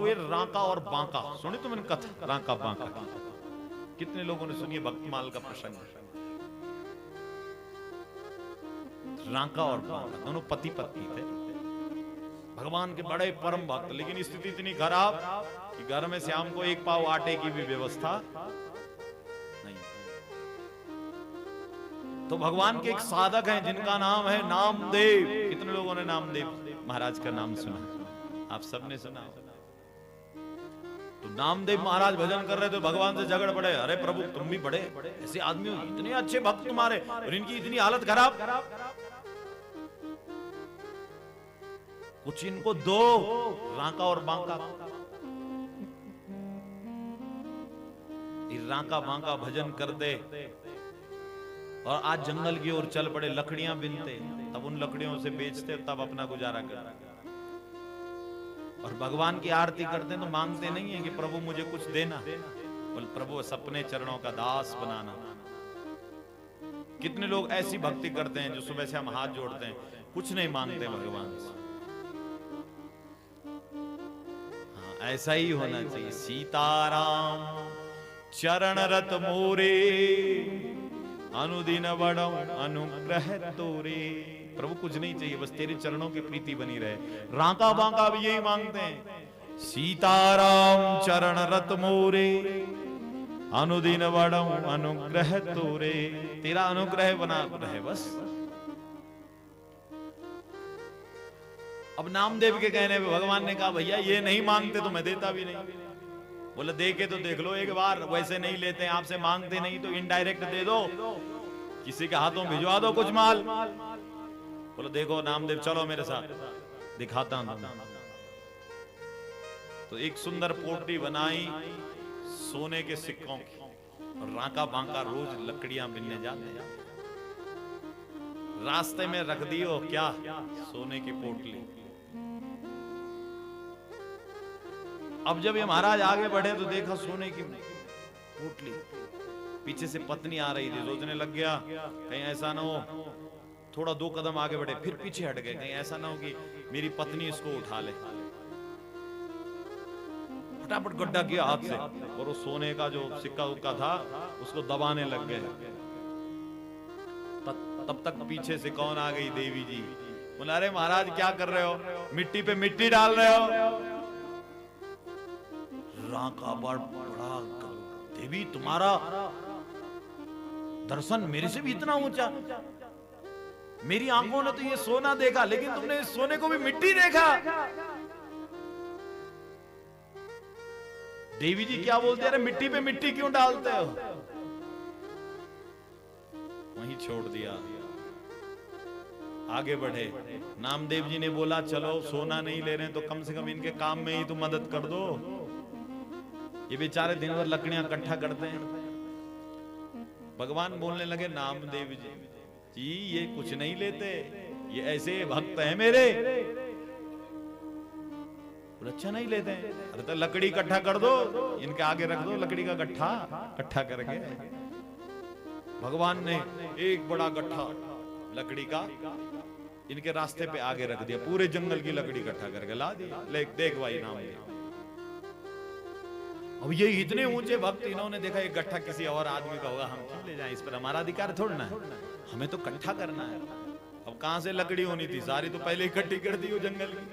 महत्व है रांका और बांका। सुनी तुमने कथा रांका बांका? कितने लोगों ने सुनी है भक्तमाल का प्रसंग? रांका और बांका दोनों पति पत्नी थे, भगवान के बड़े परम भक्त, लेकिन स्थिति इतनी खराब कि घर में श्याम को एक पाव आटे की भी व्यवस्था नहीं। तो भगवान के एक साधक हैं जिनका नाम है नामदेव। कितने लोगों ने नामदेव महाराज का नाम सुना? आप सबने सुना। तो नामदेव महाराज भजन कर रहे थे, भगवान से झगड़ पड़े। अरे प्रभु तुम भी बड़े ऐसे आदमी हो, इतने अच्छे भक्त तुम्हारे और इनकी इतनी हालत खराब, कुछ इनको दो। रांका और बांका, रांका बांका भजन कर दे और आज जंगल की ओर चल पड़े, लकड़ियां बिनते, तब उन लकड़ियों से बेचते, तब अपना गुजारा करते। और भगवान की आरती करते तो मांगते नहीं है कि प्रभु मुझे कुछ देना, बोल प्रभु सपने चरणों का दास बनाना। कितने लोग ऐसी भक्ति करते हैं जो सुबह से हम हाथ जोड़ते हैं, कुछ नहीं मांगते भगवान से। हाँ, ऐसा ही होना चाहिए। सीताराम चरण रत मोरे, अनुदिन बड़ो अनुग्रह तोरे। प्रभु कुछ नहीं चाहिए, बस तेरे चरणों की प्रीति बनी रहे। रांका बांका भी यही मांगते हैं, सीताराम चरण रत मोरे, अनुदिन बड़ो अनुग्रह तोरे। तेरा अनुग्रह बना रहे बस। अब नामदेव के कहने पे भगवान ने कहा भैया ये नहीं मांगते तो मैं देता भी नहीं। बोले देखे तो देख लो एक बार, वैसे नहीं लेते हैं, आपसे मांगते नहीं तो इनडायरेक्ट दे दो, किसी के हाथों भिजवा दो कुछ माल। बोले देखो नामदेव चलो मेरे साथ, दिखाता हूं। तो एक सुंदर पोटली बनाई सोने के सिक्कों की, और रांका बांका रोज लकड़ियां बिनने जाते हैं। रास्ते में रख दियो क्या, सोने की पोटली। अब जब ये महाराज आगे बढ़े तो देखा सोने की पोटली, पीछे से पत्नी आ रही थी। सोचने लग गया कहीं ऐसा ना हो, थोड़ा दो कदम आगे बढ़े, फिर पीछे हट गए, कहीं ऐसा ना हो कि मेरी पत्नी इसको उठा ले। फटाफट गड्ढा किया हाथ से, और वो सोने का जो सिक्का उक्का था उसको दबाने लग गए। तब तक पीछे से कौन आ गई? देवी जी। बोला अरे महाराज क्या कर रहे हो, मिट्टी पे मिट्टी डाल रहे हो। रांका बड़ा, देवी तुम्हारा दर्शन मेरे से भी इतना ऊंचा, मेरी आंखों ने तो ये सोना देखा, लेकिन तुमने इस सोने को भी मिट्टी देखा। देवी जी क्या बोलते, अरे मिट्टी पे मिट्टी क्यों डालते हो? वहीं छोड़ दिया, आगे बढ़े। नामदेव जी ने बोला चलो सोना नहीं ले रहे तो कम से कम इनके काम में ही तो मदद कर दो। ये बेचारे दिन भर लकड़ियां इकट्ठा करते हैं। भगवान बोलने लगे नामदेव जी ये कुछ नहीं लेते, ये ऐसे भक्त हैं मेरे, अच्छा नहीं लेते हैं। अरे तो लकड़ी इकट्ठा कर दो, इनके आगे रख दो लकड़ी का गट्ठा, इकट्ठा करके भगवान ने एक बड़ा गट्ठा लकड़ी का इनके रास्ते पे आगे रख दिया। पूरे जंगल की लकड़ी इकट्ठा करके ला दिया। देख भाई नामदेव। अब ये इतने ऊंचे भक्त, इन्होंने देखा एक गट्ठा किसी और आदमी का होगा, हम क्यों ले जाएं, इस पर हमारा अधिकार थोड़ा ना है, हमें तो इकट्ठा करना है। अब कहां से लकड़ी होनी थी, सारी तो पहले इकट्ठी कर दी हो जंगल की।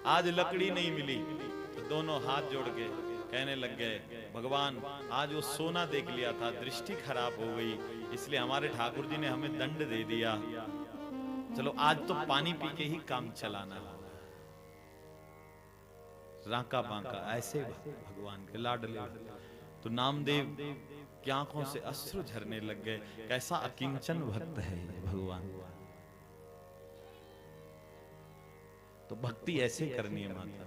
आज लकड़ी नहीं मिली तो दोनों हाथ जोड़ के कहने लग गए भगवान आज वो सोना देख लिया था, दृष्टि खराब हो गई, इसलिए हमारे ठाकुर जी ने हमें दंड दे दिया। चलो आज तो पानी पी के ही काम चलाना है। रांका बांका ऐसे भगवान के लाडले। तो नामदेव की आंखों से अश्रु झरने लग गए, कैसा अकिंचन भक्त है भगवान। तो भक्ति ऐसे करनी है माता।